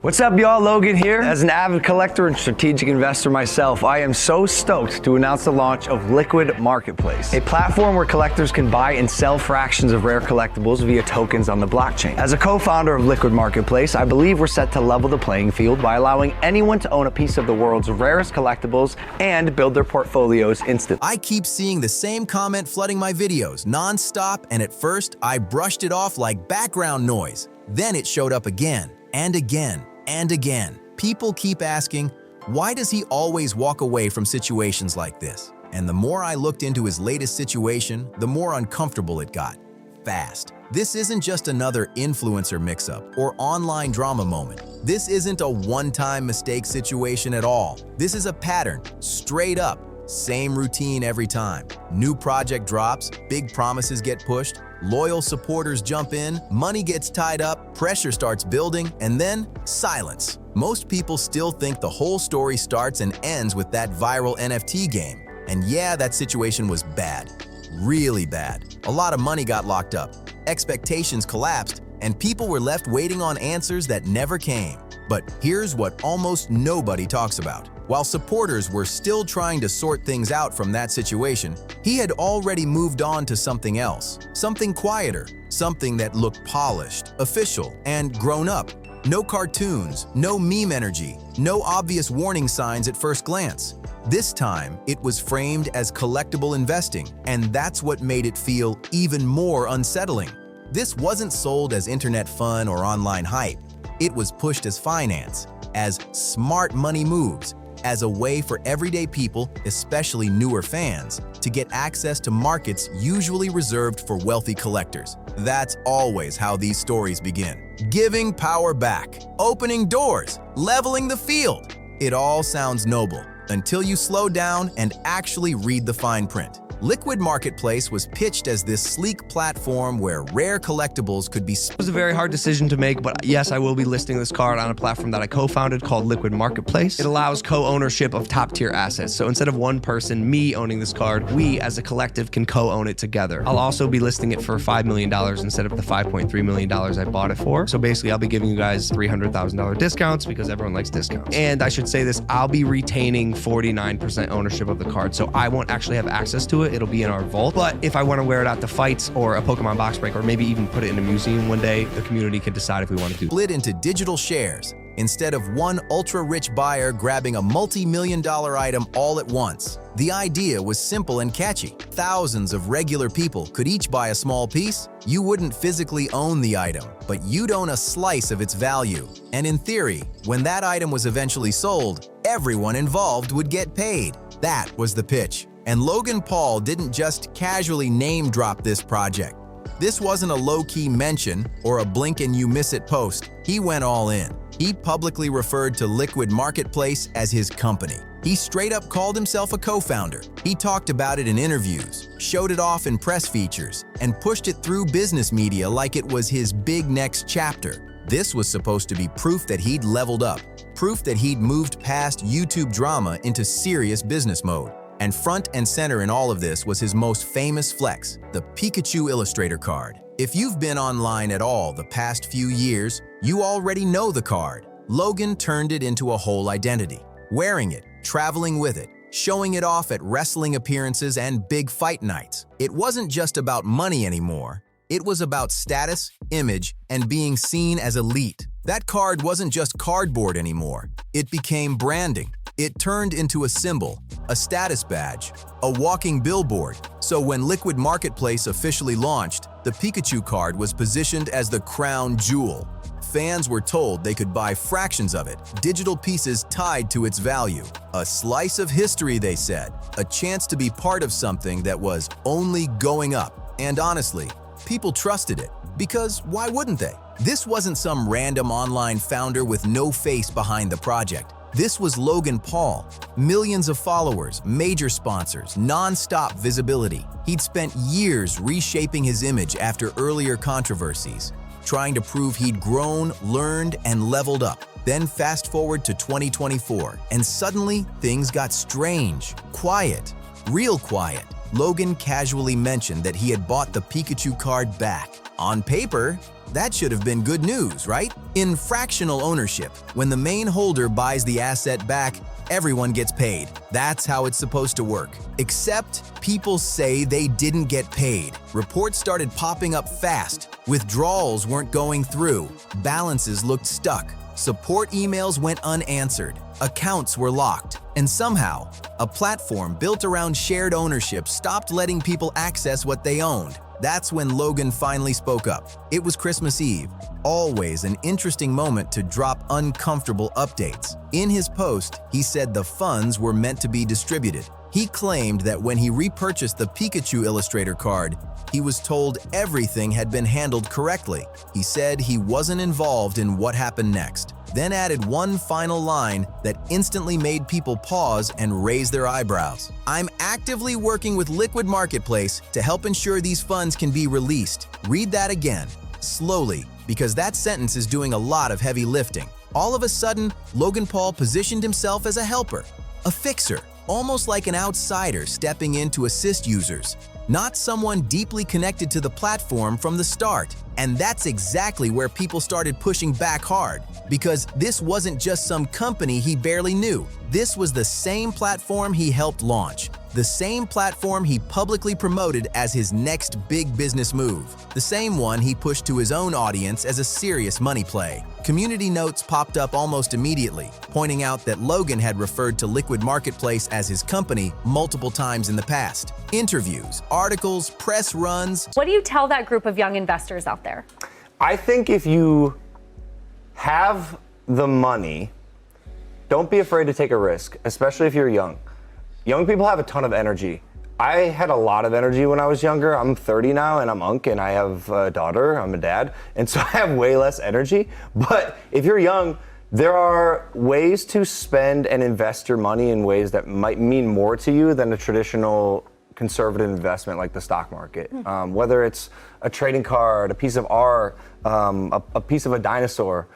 What's up, y'all? Logan here. As an avid collector and strategic investor myself, I am so stoked to announce the launch of Liquid Marketplace, a platform where collectors can buy and sell fractions of rare collectibles via tokens on the blockchain. As a co-founder of Liquid Marketplace, I believe we're set to level the playing field by allowing anyone to own a piece of the world's rarest collectibles and build their portfolios instantly. I keep seeing the same comment flooding my videos non-stop, and at first I brushed it off like background noise. Then it showed up again and again and again. People keep asking, why does he always walk away from situations like this? And the more I looked into his latest situation, the more uncomfortable it got. Fast. This isn't just another influencer mix-up or online drama moment. This isn't a one-time mistake situation at all. This is a pattern, straight up. Same routine every time. New project drops, big promises get pushed, loyal supporters jump in, money gets tied up, pressure starts building, and then silence. Most people still think the whole story starts and ends with that viral NFT game. And yeah, that situation was bad. Really bad. A lot of money got locked up, expectations collapsed, and people were left waiting on answers that never came. But here's what almost nobody talks about. While supporters were still trying to sort things out from that situation, he had already moved on to something else, something quieter, something that looked polished, official, and grown up. No cartoons, no meme energy, no obvious warning signs at first glance. This time, it was framed as collectible investing, and that's what made it feel even more unsettling. This wasn't sold as internet fun or online hype. It was pushed as finance, as smart money moves, as a way for everyday people, especially newer fans, to get access to markets usually reserved for wealthy collectors. That's always how these stories begin. Giving power back, opening doors, leveling the field. It all sounds noble until you slow down and actually read the fine print. Liquid Marketplace was pitched as this sleek platform where rare collectibles could be It was a very hard decision to make, but yes, I will be listing this card on a platform that I co-founded called Liquid Marketplace. It allows co-ownership of top-tier assets. So instead of one person, me owning this card, we as a collective can co-own it together. I'll also be listing it for $5 million instead of the $5.3 million I bought it for. So basically, I'll be giving you guys $300,000 discounts because everyone likes discounts. And I should say this, I'll be retaining 49% ownership of the card. So I won't actually have access to it. It'll be in our vault. But if I want to wear it out to fights or a Pokemon box break, or maybe even put it in a museum one day, the community can decide if we want to do that. split into digital shares instead of one ultra-rich buyer grabbing a multi-million-dollar item all at once. The idea was simple and catchy. Thousands of regular people could each buy a small piece. You wouldn't physically own the item, but you'd own a slice of its value. And in theory, when that item was eventually sold, everyone involved would get paid. That was the pitch. And Logan Paul didn't just casually name-drop this project. This wasn't a low-key mention or a blink-and-you-miss-it post. He went all in. He publicly referred to Liquid Marketplace as his company. He straight up called himself a co-founder. He talked about it in interviews, showed it off in press features, and pushed it through business media like it was his big next chapter. This was supposed to be proof that he'd leveled up, proof that he'd moved past YouTube drama into serious business mode. And front and center in all of this was his most famous flex, the Pikachu Illustrator card. If you've been online at all the past few years, you already know the card. Logan turned it into a whole identity. Wearing it, traveling with it, showing it off at wrestling appearances and big fight nights. It wasn't just about money anymore. It was about status, image, and being seen as elite. That card wasn't just cardboard anymore. It became branding. It turned into a symbol, a status badge, a walking billboard. So when Liquid Marketplace officially launched, the Pikachu card was positioned as the crown jewel. Fans were told they could buy fractions of it, digital pieces tied to its value. A slice of history, they said, a chance to be part of something that was only going up. And honestly, people trusted it, because why wouldn't they? This wasn't some random online founder with no face behind the project. This was Logan Paul. Millions of followers, major sponsors, non-stop visibility. He'd spent years reshaping his image after earlier controversies, trying to prove he'd grown, learned, and leveled up. Then fast forward to 2024, and suddenly things got strange, quiet, real quiet. Logan casually mentioned that he had bought the Pikachu card back. On paper, That should have been good news, right? In fractional ownership, when the main holder buys the asset back, everyone gets paid. That's how it's supposed to work. Except people say they didn't get paid. Reports started popping up fast. Withdrawals weren't going through. Balances looked stuck. Support emails went unanswered. Accounts were locked. And somehow, a platform built around shared ownership stopped letting people access what they owned. That's when Logan finally spoke up. It was Christmas Eve. Always an interesting moment to drop uncomfortable updates. In his post, he said the funds were meant to be distributed. He claimed that when he repurchased the Pikachu Illustrator card, he was told everything had been handled correctly. He said he wasn't involved in what happened next, then added one final line that instantly made people pause and raise their eyebrows. "I'm actively working with Liquid Marketplace to help ensure these funds can be released." Read that again, slowly, because that sentence is doing a lot of heavy lifting. All of a sudden, Logan Paul positioned himself as a helper, a fixer, almost like an outsider stepping in to assist users, not someone deeply connected to the platform from the start. And that's exactly where people started pushing back hard, because this wasn't just some company he barely knew. This was the same platform he helped launch, the same platform he publicly promoted as his next big business move, the same one he pushed to his own audience as a serious money play. Community notes popped up almost immediately, pointing out that Logan had referred to Liquid Marketplace as his company multiple times in the past. Interviews, articles, press runs. What do you tell that group of young investors out there? I think if you have the money, don't be afraid to take a risk, especially if you're young. Young people have a ton of energy. I had a lot of energy when I was younger. I'm 30 now and I'm Unc and I have a daughter, I'm a dad, and so I have way less energy. But if you're young, there are ways to spend and invest your money in ways that might mean more to you than a traditional conservative investment like the stock market. Whether it's a trading card, a piece of art, a piece of a dinosaur,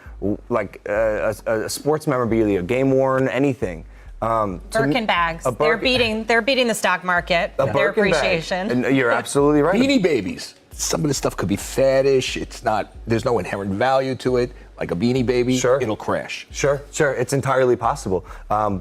like a sports memorabilia, game worn, anything. Birkin bags. They're beating the stock market. Their appreciation. And you're absolutely right. Beanie Babies. Some of this stuff could be faddish. It's not. There's no inherent value to it. Like a Beanie Baby, Sure. It'll crash. Sure. It's entirely possible.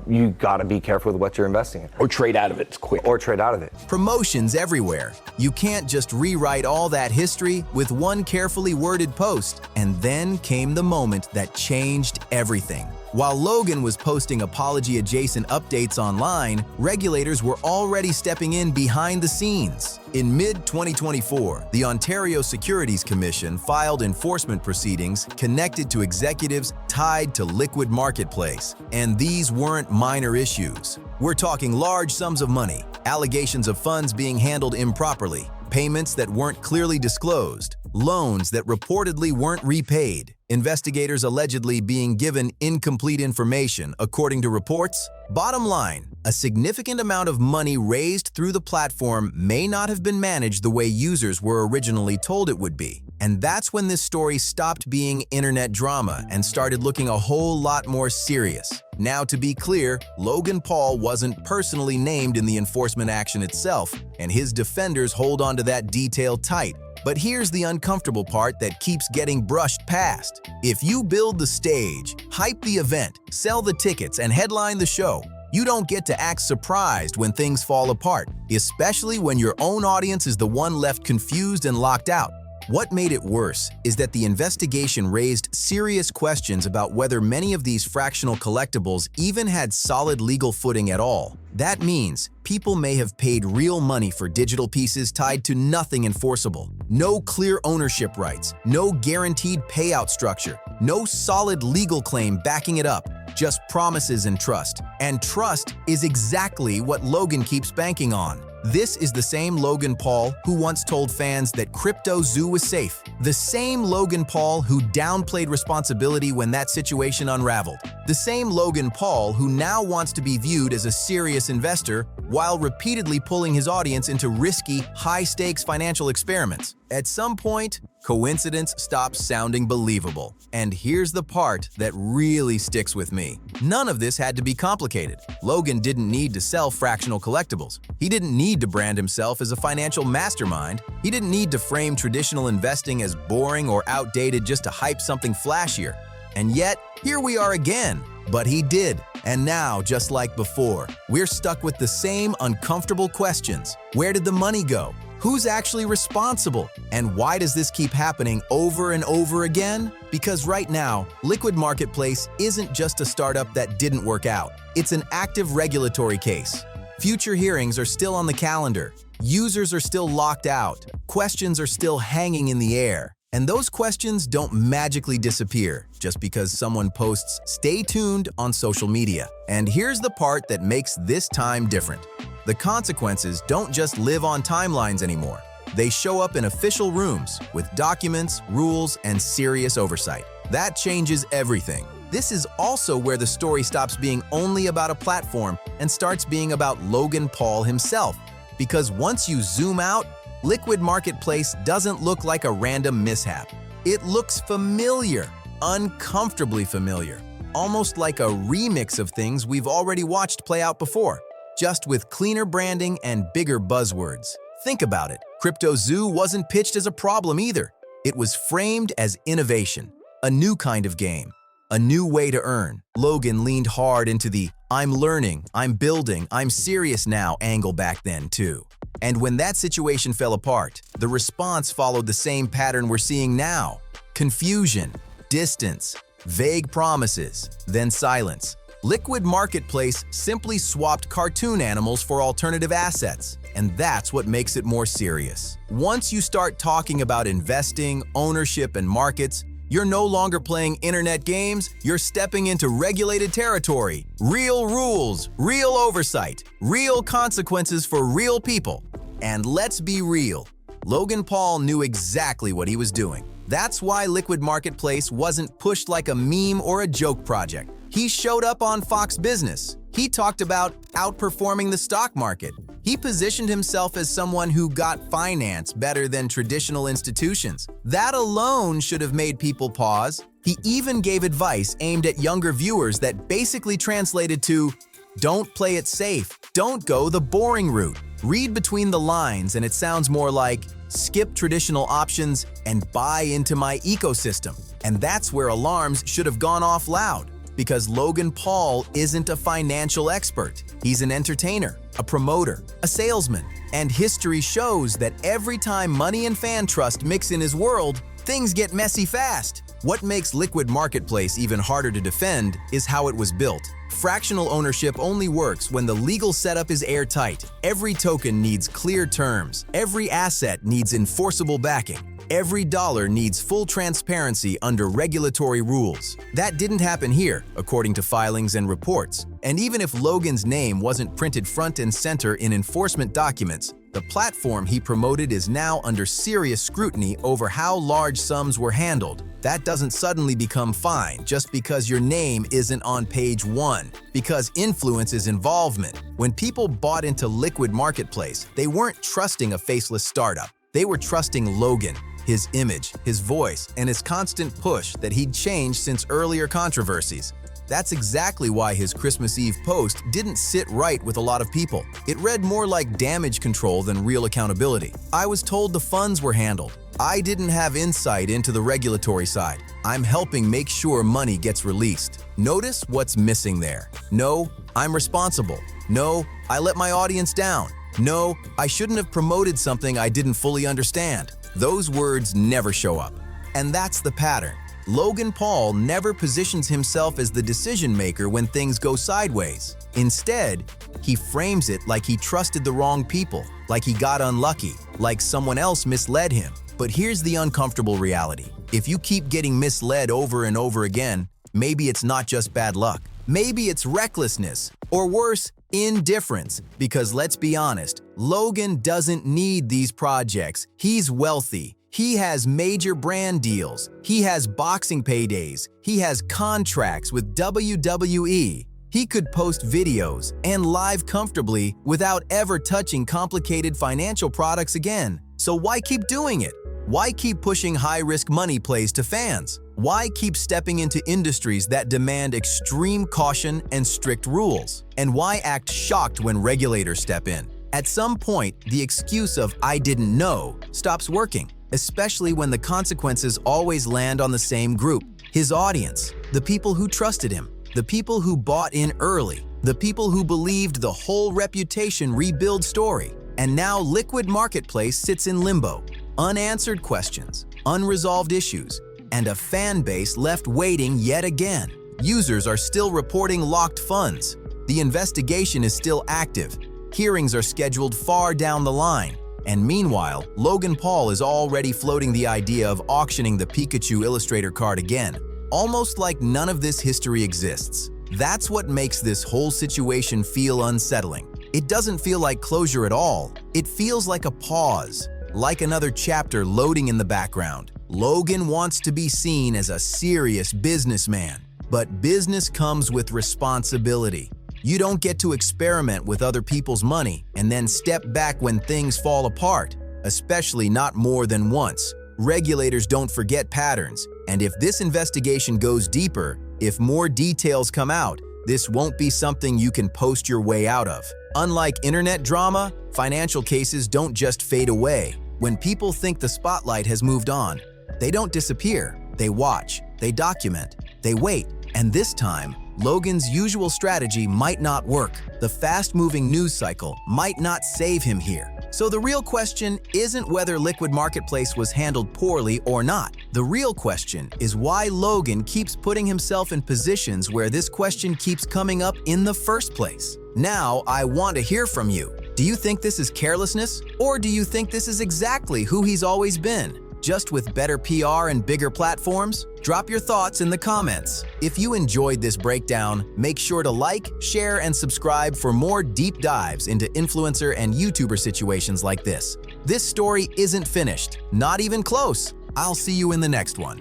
You got to be careful with what you're investing in. Or trade out of it. It's quick. Or trade out of it. Promotions everywhere. You can't just rewrite all that history with one carefully worded post. And then came the moment that changed everything. While Logan was posting apology-adjacent updates online, regulators were already stepping in behind the scenes. In mid-2024, the Ontario Securities Commission filed enforcement proceedings connected to executives tied to Liquid Marketplace. And these weren't minor issues. We're talking large sums of money, allegations of funds being handled improperly, payments that weren't clearly disclosed, loans that reportedly weren't repaid, investigators allegedly being given incomplete information, according to reports. Bottom line, a significant amount of money raised through the platform may not have been managed the way users were originally told it would be. And that's when this story stopped being internet drama and started looking a whole lot more serious. Now, to be clear, Logan Paul wasn't personally named in the enforcement action itself, and his defenders hold onto that detail tight. But here's the uncomfortable part that keeps getting brushed past. If you build the stage, hype the event, sell the tickets, and headline the show, you don't get to act surprised when things fall apart, especially when your own audience is the one left confused and locked out. What made it worse is that the investigation raised serious questions about whether many of these fractional collectibles even had solid legal footing at all. That means people may have paid real money for digital pieces tied to nothing enforceable. No clear ownership rights, no guaranteed payout structure, no solid legal claim backing it up, just promises and trust. And trust is exactly what Logan keeps banking on. This is the same Logan Paul who once told fans that Crypto Zoo was safe. The same Logan Paul who downplayed responsibility when that situation unraveled. The same Logan Paul who now wants to be viewed as a serious investor while repeatedly pulling his audience into risky, high-stakes financial experiments. At some point, coincidence stops sounding believable. And here's the part that really sticks with me. None of this had to be complicated. Logan didn't need to sell fractional collectibles. He didn't need to brand himself as a financial mastermind. He didn't need to frame traditional investing as boring or outdated just to hype something flashier. And yet, here we are again. But he did. And now, just like before, we're stuck with the same uncomfortable questions. Where did the money go? Who's actually responsible? And why does this keep happening over and over again? Because right now, Liquid Marketplace isn't just a startup that didn't work out. It's an active regulatory case. Future hearings are still on the calendar. Users are still locked out. Questions are still hanging in the air. And those questions don't magically disappear just because someone posts "Stay tuned" on social media. And here's the part that makes this time different. The consequences don't just live on timelines anymore. They show up in official rooms with documents, rules, and serious oversight. That changes everything. This is also where the story stops being only about a platform and starts being about Logan Paul himself. Because once you zoom out, Liquid Marketplace doesn't look like a random mishap. It looks familiar, uncomfortably familiar, almost like a remix of things we've already watched play out before, just with cleaner branding and bigger buzzwords. Think about it. Crypto Zoo wasn't pitched as a problem either. It was framed as innovation, a new kind of game, a new way to earn. Logan leaned hard into the "I'm learning, I'm building, I'm serious now" angle back then too. And when that situation fell apart, the response followed the same pattern we're seeing now. Confusion, distance, vague promises, then silence. Liquid Marketplace simply swapped cartoon animals for alternative assets, and that's what makes it more serious. Once you start talking about investing, ownership, and markets, you're no longer playing internet games, you're stepping into regulated territory. Real rules, real oversight, real consequences for real people. And let's be real, Logan Paul knew exactly what he was doing. That's why Liquid Marketplace wasn't pushed like a meme or a joke project. He showed up on Fox Business. He talked about outperforming the stock market. He positioned himself as someone who got finance better than traditional institutions. That alone should have made people pause. He even gave advice aimed at younger viewers that basically translated to, "Don't play it safe. Don't go the boring route. Read between the lines and it sounds more like, skip traditional options and buy into my ecosystem." And that's where alarms should have gone off loud. Because Logan Paul isn't a financial expert. He's an entertainer, a promoter, a salesman. And history shows that every time money and fan trust mix in his world, things get messy fast. What makes Liquid Marketplace even harder to defend is how it was built. Fractional ownership only works when the legal setup is airtight. Every token needs clear terms. Every asset needs enforceable backing. Every dollar needs full transparency under regulatory rules. That didn't happen here, according to filings and reports. And even if Logan's name wasn't printed front and center in enforcement documents, the platform he promoted is now under serious scrutiny over how large sums were handled. That doesn't suddenly become fine just because your name isn't on page 1, because influence is involvement. When people bought into Liquid Marketplace, they weren't trusting a faceless startup. They were trusting Logan, his image, his voice, and his constant push that he'd changed since earlier controversies. That's exactly why his Christmas Eve post didn't sit right with a lot of people. It read more like damage control than real accountability. "I was told the funds were handled. I didn't have insight into the regulatory side. I'm helping make sure money gets released." Notice what's missing there. No, I'm responsible. No, I let my audience down. No, I shouldn't have promoted something I didn't fully understand. Those words never show up. And that's the pattern. Logan Paul never positions himself as the decision maker when things go sideways. Instead, he frames it like he trusted the wrong people, like he got unlucky, like someone else misled him. But here's the uncomfortable reality. If you keep getting misled over and over again, maybe it's not just bad luck. Maybe it's recklessness, or worse, indifference. Because let's be honest, Logan doesn't need these projects. He's wealthy. He has major brand deals. He has boxing paydays. He has contracts with WWE. He could post videos and live comfortably without ever touching complicated financial products again. So why keep doing it? Why keep pushing high-risk money plays to fans? Why keep stepping into industries that demand extreme caution and strict rules? And why act shocked when regulators step in? At some point, the excuse of "I didn't know" stops working, especially when the consequences always land on the same group: his audience, the people who trusted him, the people who bought in early, the people who believed the whole reputation rebuild story. And now Liquid Marketplace sits in limbo. Unanswered questions, unresolved issues, and a fan base left waiting yet again. Users are still reporting locked funds. The investigation is still active. Hearings are scheduled far down the line. And meanwhile, Logan Paul is already floating the idea of auctioning the Pikachu Illustrator card again, almost like none of this history exists. That's what makes this whole situation feel unsettling. It doesn't feel like closure at all. It feels like a pause, like another chapter loading in the background. Logan wants to be seen as a serious businessman, but business comes with responsibility. You don't get to experiment with other people's money and then step back when things fall apart, especially not more than once. Regulators don't forget patterns, and if this investigation goes deeper, if more details come out, this won't be something you can post your way out of. Unlike internet drama, financial cases don't just fade away. When people think the spotlight has moved on, they don't disappear. They watch, they document, they wait. And this time, Logan's usual strategy might not work. The fast-moving news cycle might not save him here. So the real question isn't whether Liquid Marketplace was handled poorly or not. The real question is why Logan keeps putting himself in positions where this question keeps coming up in the first place. Now, I want to hear from you. Do you think this is carelessness? Or do you think this is exactly who he's always been, just with better PR and bigger platforms? Drop your thoughts in the comments. If you enjoyed this breakdown, make sure to like, share, and subscribe for more deep dives into influencer and YouTuber situations like this. This story isn't finished, not even close. I'll see you in the next one.